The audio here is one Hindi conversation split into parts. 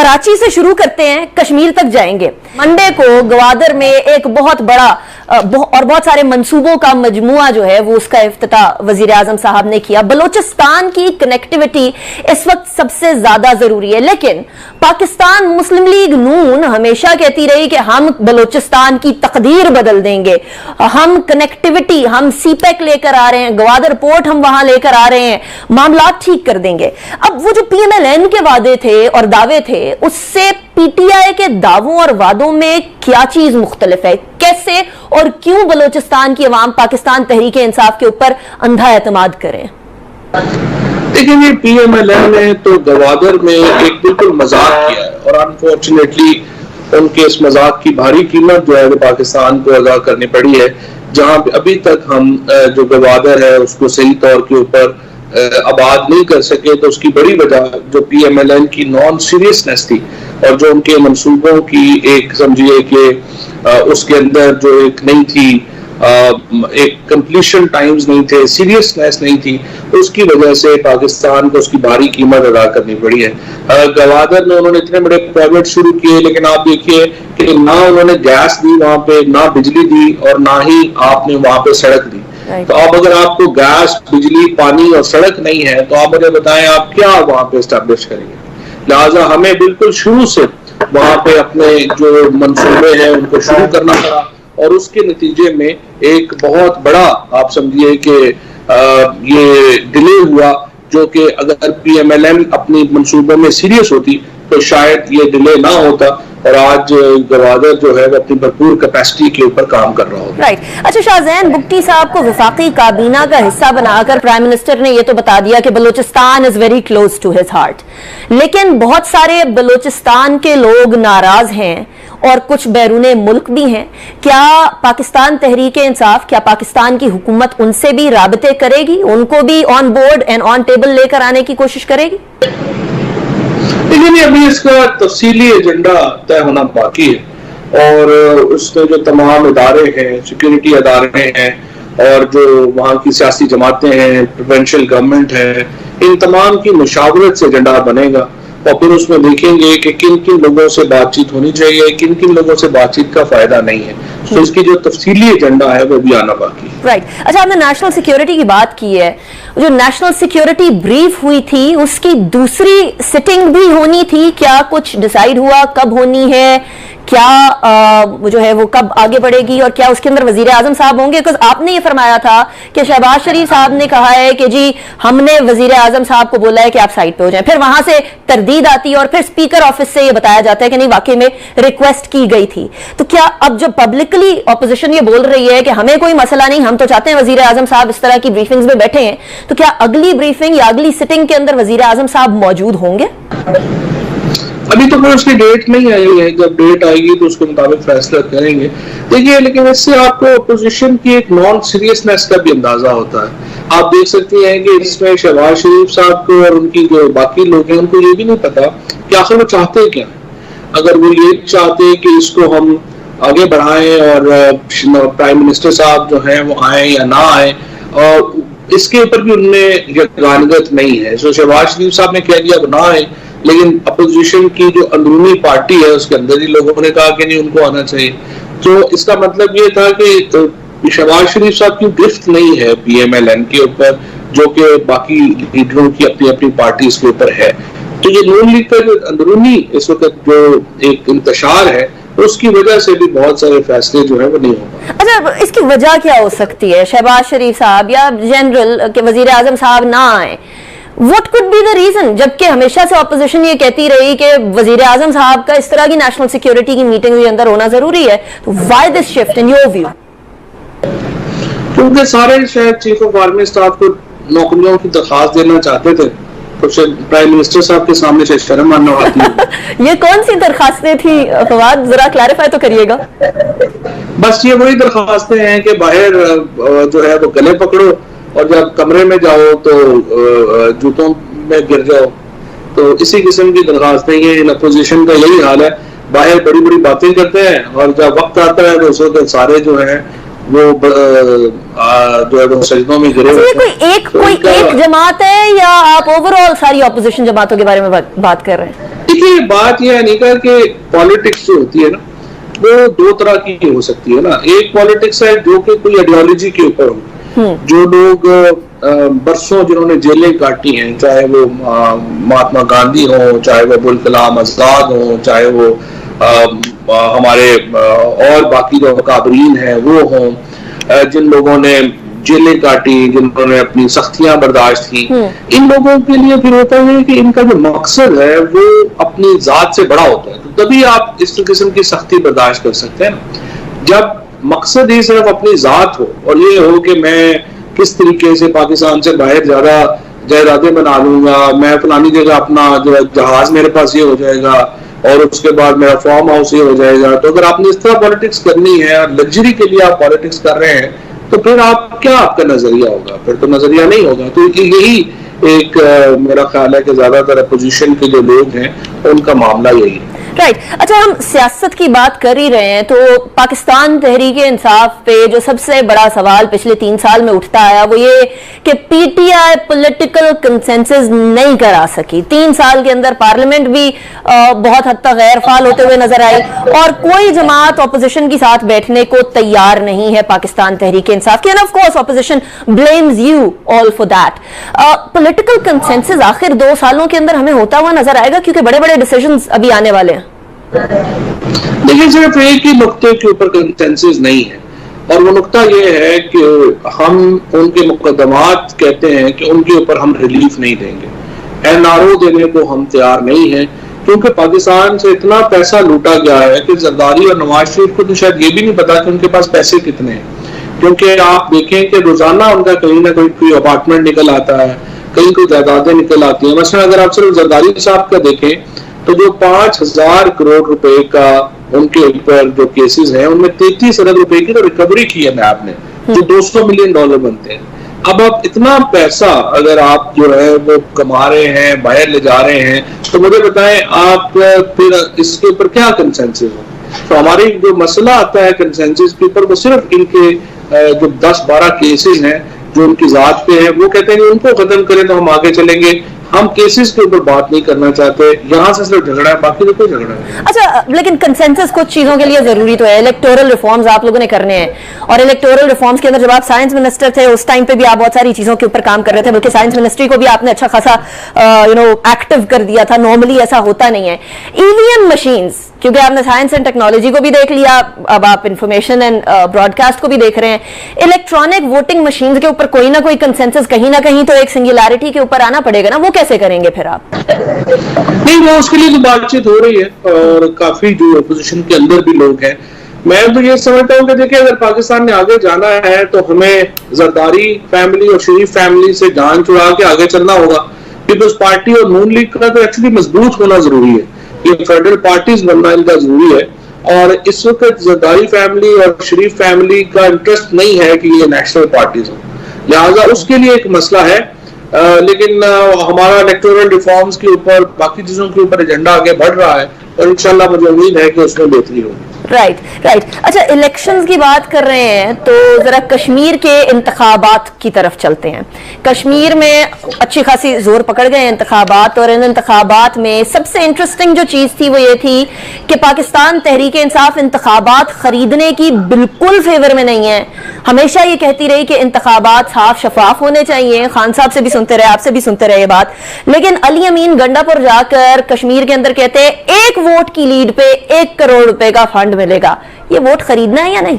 कराची से शुरू करते हैं, कश्मीर तक जाएंगे। मंडे को गवादर में एक बहुत बड़ा और बहुत सारे मंसूबों का मजमुआ जो है वो उसका इफ्तिताह वजीर आजम साहब ने किया। बलोचिस्तान की कनेक्टिविटी इस वक्त सबसे ज्यादा जरूरी है, लेकिन पाकिस्तान मुस्लिम लीग नून हमेशा कहती रही कि हम बलोचिस्तान की तकदीर बदल देंगे, हम कनेक्टिविटी, हम सीपेक लेकर आ रहे हैं, गवादर पोर्ट हम वहां लेकर आ रहे हैं, मामला ठीक कर देंगे। अब वो जो PMLN के वादे थे और दावे थे, उससे PTI के दावों और वादों में क्या चीज मुख्तलिफ है? कैसे और क्यों बलोचिस्तान की अवाम पाकिस्तान तहरीक इंसाफ के ऊपर अंधा एतमाद करें? देखिए, ये PMLN ने तो गवादर में एक बिल्कुल मजाक किया है और अनफॉर्चुनेटली उनके इस मजाक की भारी कीमत जो है वो पाकिस्तान को अदा करनी पड़ी है। जहां अभी तक हम जो गवादर है उसको सही तौर के ऊपर आबाद नहीं कर सके, तो उसकी बड़ी वजह जो PMLN की नॉन सीरियसनेस थी और जो उनके मंसूबों की एक समझिए कि उसके अंदर जो एक नहीं थी, एक कंप्लीशन टाइम्स नहीं थे, सीरियसनेस नहीं थी, उसकी वजह से पाकिस्तान को उसकी भारी कीमत अदा करनी पड़ी है। गवादर में उन्होंने इतने बड़े प्रोजेक्ट शुरू किए, लेकिन आप देखिए कि ना उन्होंने गैस दी वहां पे, ना बिजली दी और ना ही आपने वहां पे सड़क दी। तो अब अगर आपको गैस, बिजली, पानी और सड़क नहीं है तो आप मुझे बताएं आप क्या वहां पे एस्टेब्लिश करेंगे। लिहाजा हमें बिल्कुल शुरू से वहां पे अपने जो मंसूबे हैं उनको शुरू करना पड़ा और उसके नतीजे में एक बहुत बड़ा आप समझिए कि ये डिले हुआ, जो कि अगर PMLN अपनी मंसूबों में सीरियस होती तो शायद ये डिले ना होता और आज गवादर जो है वो अपनी भरपूर कैपेसिटी के ऊपर काम कर रहा होगा। राइट। अच्छा, शाहजैन बुगटी साहब को वफाकी काबीना का हिस्सा बनाकर प्राइम मिनिस्टर ने ये तो बता दिया कि Balochistan is very close to his heart, लेकिन बहुत सारे बलूचिस्तान के लोग नाराज हैं और कुछ बैरूने मुल्क भी हैं। क्या पाकिस्तान तहरीक इंसाफ, क्या पाकिस्तान की हुकूमत उनसे भी राबते करेगी, उनको भी on board and on table लेकर आने की कोशिश करेगी? लेकिन अभी इसका तफसीली एजेंडा तय होना बाकी है और उसमें जो तमाम इदारे हैं, सिक्योरिटी इदारे हैं और जो वहाँ की सियासी जमातें हैं, प्रोविंशियल गवर्नमेंट है, इन तमाम की मुशावरत से एजेंडा बनेगा और फिर उसमें देखेंगे कि किन किन लोगों से बातचीत होनी चाहिए, किन किन लोगों से बातचीत का फायदा नहीं है। तो इसकी जो तफसीली एजेंडा है वो भी आना बाकी है। राइट। अच्छा, आपने नेशनल सिक्योरिटी की बात की है, जो नेशनल सिक्योरिटी ब्रीफ हुई थी उसकी दूसरी सिटिंग भी होनी थी, क्या कुछ डिसाइड हुआ कब होनी है, क्या जो है वो कब आगे बढ़ेगी और क्या उसके अंदर वजीर आजम साहब होंगे? बिकॉज आपने ये फरमाया था कि शहबाज शरीफ साहब ने कहा है कि जी हमने वजीर आजम साहब को बोला है कि आप साइड पे हो जाएं, फिर वहां से तरदीद आती है और फिर स्पीकर ऑफिस से ये बताया जाता है कि नहीं वाकई में रिक्वेस्ट की गई थी। तो क्या अब जब पब्लिकली ऑपोजिशन ये बोल रही है कि हमें कोई मसला नहीं, हम तो चाहते हैं वजीर आजम साहब इस तरह की ब्रीफिंग्स में बैठे हैं, तो क्या अगली ब्रीफिंग या अगली सिटिंग के अंदर वजीर आजम साहब मौजूद होंगे? अभी तो कोई उसकी डेट नहीं आई है, जब डेट आएगी तो उसके मुताबिक फैसला करेंगे। देखिए, लेकिन इससे आपको अपोजिशन की एक नॉन सीरियसनेस का भी अंदाजा होता है। आप देख सकते हैं कि इसमें शहबाज शरीफ साहब को और उनकी जो बाकी लोग हैं उनको ये भी नहीं पता कि आखिर वो चाहते क्या है। अगर वो ये चाहते हैं कि इसको हम आगे बढ़ाएं और प्राइम मिनिस्टर साहब जो है वो आए या ना आए, और इसके ऊपर भी उनमें यकीनत नहीं है। तो शहबाज शरीफ साहब ने कह दिया वो ना आए, लेकिन अपोजिशन की जो अंदरूनी पार्टी है उसके अंदर ही लोगों ने कहा कि नहीं उनको आना चाहिए। तो इसका मतलब ये था कि शहबाज शरीफ साहब की गिरफ्त नहीं है PMLN के ऊपर, जो कि बाकी लीडरों की अपनी अपनी पार्टी के ऊपर है। तो ये नून लीग का जो अंदरूनी इस वक्त जो एक इंतशार है उसकी वजह से भी बहुत सारे फैसले जो है वो नहीं हो। अच्छा, इसकी वजह क्या हो सकती है? शहबाज शरीफ साहब या जनरल के वजीर आजम साहब ना आए, What could be the reason? जबकि हमेशा से ऑपोजिशन ये कहती रही कि वजीर आजम साहब का इस तरह की नेशनल सिक्योरिटी की मीटिंग के अंदर होना जरूरी है, तो why this shift in your view? क्योंकि सारे शायद चीफ ऑफ आर्मी स्टाफ को नौकरियों की दरखास्त देना चाहते थे, तो प्राइम मिनिस्टर साहब के सामने से शर्म आना आती है। ये कौन सी दरखास्तें थी फवाद, जरा क्लैरिफाई तो करिएगा। बस ये वही दरखास्तें हैं कि बाहर जो है वो गले पकड़ो और जब कमरे में जाओ तो जूतों में गिर जाओ। तो इसी किस्म की दरखास्तें हैं। इन अपोजिशन का यही हाल है, बाहर बड़ी बड़ी बातें करते हैं और जब वक्त आता है तो उस वक्त सारे जो है वो जो है वो सजदों में गिरे। कोई एक जमात है या आप ओवरऑल सारी ऑपोजिशन जमातों के बारे में बात कर रहे हैं? देखिए बात यह है अनिका कि पॉलिटिक्स जो होती है ना वो दो तरह की हो सकती है ना। एक पॉलिटिक्स है जो कि कोई आइडियोलॉजी के ऊपर हो, जो लोग बरसों जिन्होंने जेलें काटी हैं, चाहे वो महात्मा गांधी हो, चाहे वो अबुल कलाम आजाद हो, चाहे वो हमारे और बाकी जो काबरीन हैं वो हों, जिन लोगों ने जेलें काटी, जिन्होंने अपनी सख्तियां बर्दाश्त की, इन लोगों के लिए फिर होता है कि इनका जो मकसद है वो अपनी जात से बड़ा होता है, तो तभी आप इस किस्म की सख्ती बर्दाश्त कर सकते हैं। जब मकसद ही सिर्फ अपनी जात हो और ये हो कि मैं किस तरीके से पाकिस्तान से बाहर ज्यादा जायदादें बना लूंगा, मैं फलानी जगह अपना जो जहाज मेरे पास ये हो जाएगा और उसके बाद मेरा फार्म हाउस ये हो जाएगा, तो अगर आपने इस तरह पॉलिटिक्स करनी है और लग्जरी के लिए आप पॉलिटिक्स कर रहे हैं तो फिर आप क्या आपका नजरिया होगा? फिर तो नजरिया नहीं होगा। तो यही एक मेरा ख्याल है कि ज्यादातर अपोजिशन के जो लोग हैं उनका मामला यही है। राइट। अच्छा, हम सियासत की बात कर ही रहे हैं तो पाकिस्तान तहरीके इंसाफ पे जो सबसे बड़ा सवाल पिछले 3 साल में उठता आया वो ये कि पीटीआई पॉलिटिकल कंसेंसस नहीं करा सकी। 3 साल के अंदर पार्लियामेंट भी बहुत हद तक गैर फाल होते हुए नजर आई और कोई जमात ऑपोजिशन के साथ बैठने को तैयार नहीं है पाकिस्तान तहरीके इंसाफ की। End of course opposition blames you all for that. Political consensus आखिर 2 सालों के अंदर हमें होता हुआ नजर आएगा क्योंकि बड़े बड़े डिसीजंस अभी आने वाले हैं। देखिए सिर्फ एक ही नुक्ते के ऊपर कंसेंसस नहीं है और वो नुक्ता ये है कि हम उनके मुकदमात कहते हैं कि उनके ऊपर हम रिलीफ नहीं देंगे, एनआरओ देने को हम तैयार नहीं है क्योंकि पाकिस्तान से इतना पैसा लूटा गया है कि जरदारी और नवाज शरीफ को तो शायद ये भी नहीं पता कि उनके पास पैसे कितने हैं। क्योंकि आप देखें कि रोजाना उनका कहीं ना कोई अपार्टमेंट निकल आता है, कहीं कोई जायदादें निकल आती है। मसलन अगर आप सिर्फ जरदारी साहब का देखें तो जो 5000 करोड़ रुपए का उनके ऊपर जो केसेस हैं उनमें 33 अरब रुपए की तो रिकवरी की है नैब ने, जो $200 मिलियन बनते हैं। अब आप इतना पैसा अगर आप जो है वो कमा रहे हैं, बाहर ले जा रहे हैं, तो मुझे बताएं आप फिर इसके ऊपर क्या कंसेंसस हो? तो हमारे जो मसला आता है कंसेंसस के ऊपर वो सिर्फ इनके जो 10-12 केसेस हैं जो उनकी जात पे हैं, वो कहते हैं कि उनको खत्म करें तो हम आगे चलेंगे। हम केसेस के ऊपर बात नहीं करना चाहते, यहाँ से सिर्फ झगड़ा है, बाकी तो कोई झगड़ा नहीं। अच्छा, लेकिन कंसेंसस कुछ चीजों के लिए जरूरी तो है। इलेक्टोरल रिफॉर्म्स आप लोगों ने करने हैं और इलेक्टोरल रिफॉर्म्स के अंदर जब आप साइंस मिनिस्टर थे उस टाइम पे भी आप बहुत सारी चीजों के ऊपर काम कर रहे थे, बल्कि साइंस मिनिस्ट्री को भी आपने अच्छा खासा एक्टिव कर दिया था। नॉर्मली ऐसा होता नहीं है। ईवीएम मशीन्स, क्योंकि आपने साइंस एंड टेक्नोलॉजी को भी देख लिया, अब आप इंफॉर्मेशन एंड ब्रॉडकास्ट को भी देख रहे हैं, इलेक्ट्रॉनिक वोटिंग मशीन्स के ऊपर कोई ना कोई कंसेंसस कहीं ना कहीं तो एक सिंगुलैरिटी के ऊपर आना पड़ेगा ना। वो कैसे करेंगे फिर आप? नहीं, वो उसके लिए तो बातचीत हो रही है और काफी जो अपोजिशन के अंदर भी लोग हैं। मैं तो ये समझता हूँ कि देखिए अगर पाकिस्तान ने आगे जाना है तो हमें जरदारी फैमिली और शरीफ फैमिली से जान छुड़ा के आगे चलना होगा। पीपल्स पार्टी और नून लीग का तो एक्चुअली मजबूत होना जरूरी है, ये फेडरल पार्टीज बनना इनका जरूरी है। और इस वक्त जरदारी फैमिली और शरीफ फैमिली का इंटरेस्ट नहीं है कि ये नेशनल पार्टीज हो, लिहाजा उसके लिए एक मसला है। लेकिन हमारा इलेक्टोरल रिफॉर्म्स के ऊपर, बाकी चीजों के ऊपर एजेंडा आगे बढ़ रहा है और इंशाल्लाह मुझे उम्मीद है कि उसमें बेहतरी होगी। राइट। अच्छा, इलेक्शंस की बात कर रहे हैं तो जरा कश्मीर के इंतखाबात की तरफ चलते हैं। कश्मीर में अच्छी खासी जोर पकड़ गए इंतखाबात और इन इंतखाबात में सबसे इंटरेस्टिंग जो चीज थी वो ये थी कि पाकिस्तान तहरीके इंसाफ इंतखाबात खरीदने की बिल्कुल फेवर में नहीं है। हमेशा ये कहती रही कि इंतखाबात साफ शफाफ होने चाहिए। खान साहब से भी सुनते रहे, आपसे भी सुनते रहे ये बात, लेकिन अली अमीन गंडापुर जाकर कश्मीर के अंदर कहते हैं 1 वोट की लीड पे 1 करोड़ रुपए का फंड मिलेगा। ये वोट खरीदना है या नहीं?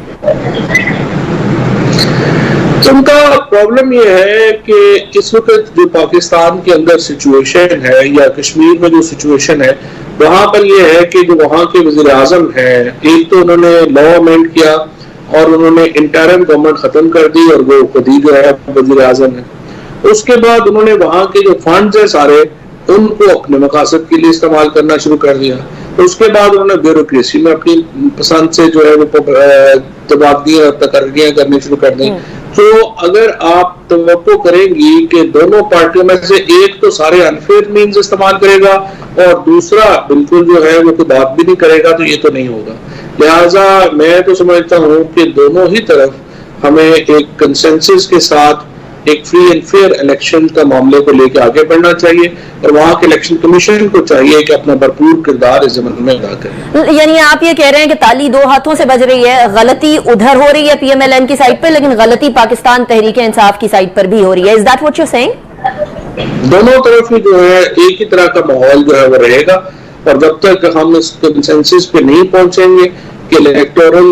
उनका प्रॉब्लम ये है कि इस वक्त जो पाकिस्तान के अंदर सिचुएशन है या कश्मीर में जो सिचुएशन है वहां पर ये है कि जो वहां के वजीर आजम है, एक तो उन्होंने लॉ अमेंड किया और उन्होंने इंटरिम गवर्नमेंट खत्म कर दी और वो खुद ही जो है वजीर आजम है। उसके बाद उन्होंने वहां के जो फंड्स है सारे उनको अपने मकासद के लिए इस्तेमाल करना शुरू कर दिया। तो उसके बाद उन्होंने ब्यूरोक्रेसी में अपनी पसंद से जो है वो तबादलियां और तकर्रियां करनी शुरू कर दी। तो अगर आप तवक्को करेंगी कि दोनों पार्टियों में से एक तो सारे अनफेयर मीन्स इस्तेमाल करेगा और दूसरा बिल्कुल जो है वो कोई बात भी नहीं करेगा, तो ये तो नहीं होगा। लिहाजा मैं तो समझता हूँ कि दोनों ही तरफ हमें एक कंसेंसस के साथ एक फ्री एंड फेयर इलेक्शन का मामले को लेकर आगे बढ़ना चाहिए और वहां के इलेक्शन कमीशन को चाहिए कि अपना भरपूर किरदार इस ज़माने में अदा करें। यानी आप ये कह रहे हैं कि ताली दो हाथों से बज रही है, गलती उधर हो रही है PMLN की साइड पे, लेकिन गलती पाकिस्तान तहरीक इंसाफ की साइड पर भी हो रही है। Is that what you are saying? दोनों तरफ ही जो है एक ही तरह का माहौल जो है वो रहेगा, और जब तक हम इस कंसेंसस पे नहीं पहुंचेंगे कि इलेक्टोरल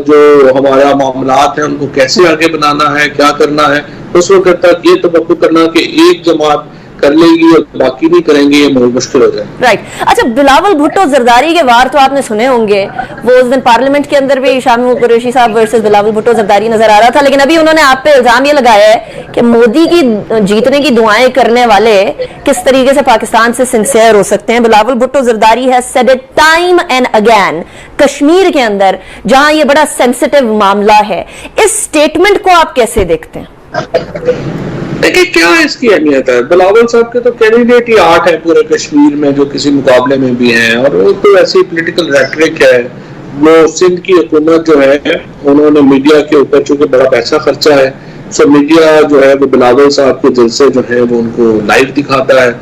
जो हमारा मामलात हैं उनको कैसे आगे बनाना है, क्या करना है, उस वक्त तक ये तवक्को करना कि एक जमात कर लेगी और बाकी नहीं करेंगे, ये बहुत मुश्किल हो जाए। राइट। अच्छा, बिलावल भुट्टो जरदारी के वार तो आपने सुने होंगे, वो उस दिन पार्लियामेंट के अंदर भी शामी कुरैशी साहब वर्सेस बिलावल भुट्टो जरदारी नजर आ रहा था, लेकिन अभी उन्होंने आप पे इल्जाम ये लगाया है कि मोदी की जीतने की दुआएं करने वाले किस तरीके से पाकिस्तान से सिंसियर हो सकते हैं। Bilawal Bhutto Zardari has said it time and again, Kashmir के अंदर जहां ये बड़ा सेंसिटिव मामला है। इस स्टेटमेंट को आप कैसे देखते हैं? देखिए क्या इसकी अहमियत है, बिलावल साहब के तो कैंडिडेट ही 8 है पूरे कश्मीर में जो किसी मुकाबले में भी हैं, और वो तो ऐसी पॉलिटिकल रेटरिक है। वो सिंध की हुकूमत जो है उन्होंने मीडिया के ऊपर चूंकि बड़ा पैसा खर्चा है, सो मीडिया जो है वो बिलावल साहब के जलसे जो है वो उनको लाइव दिखाता है।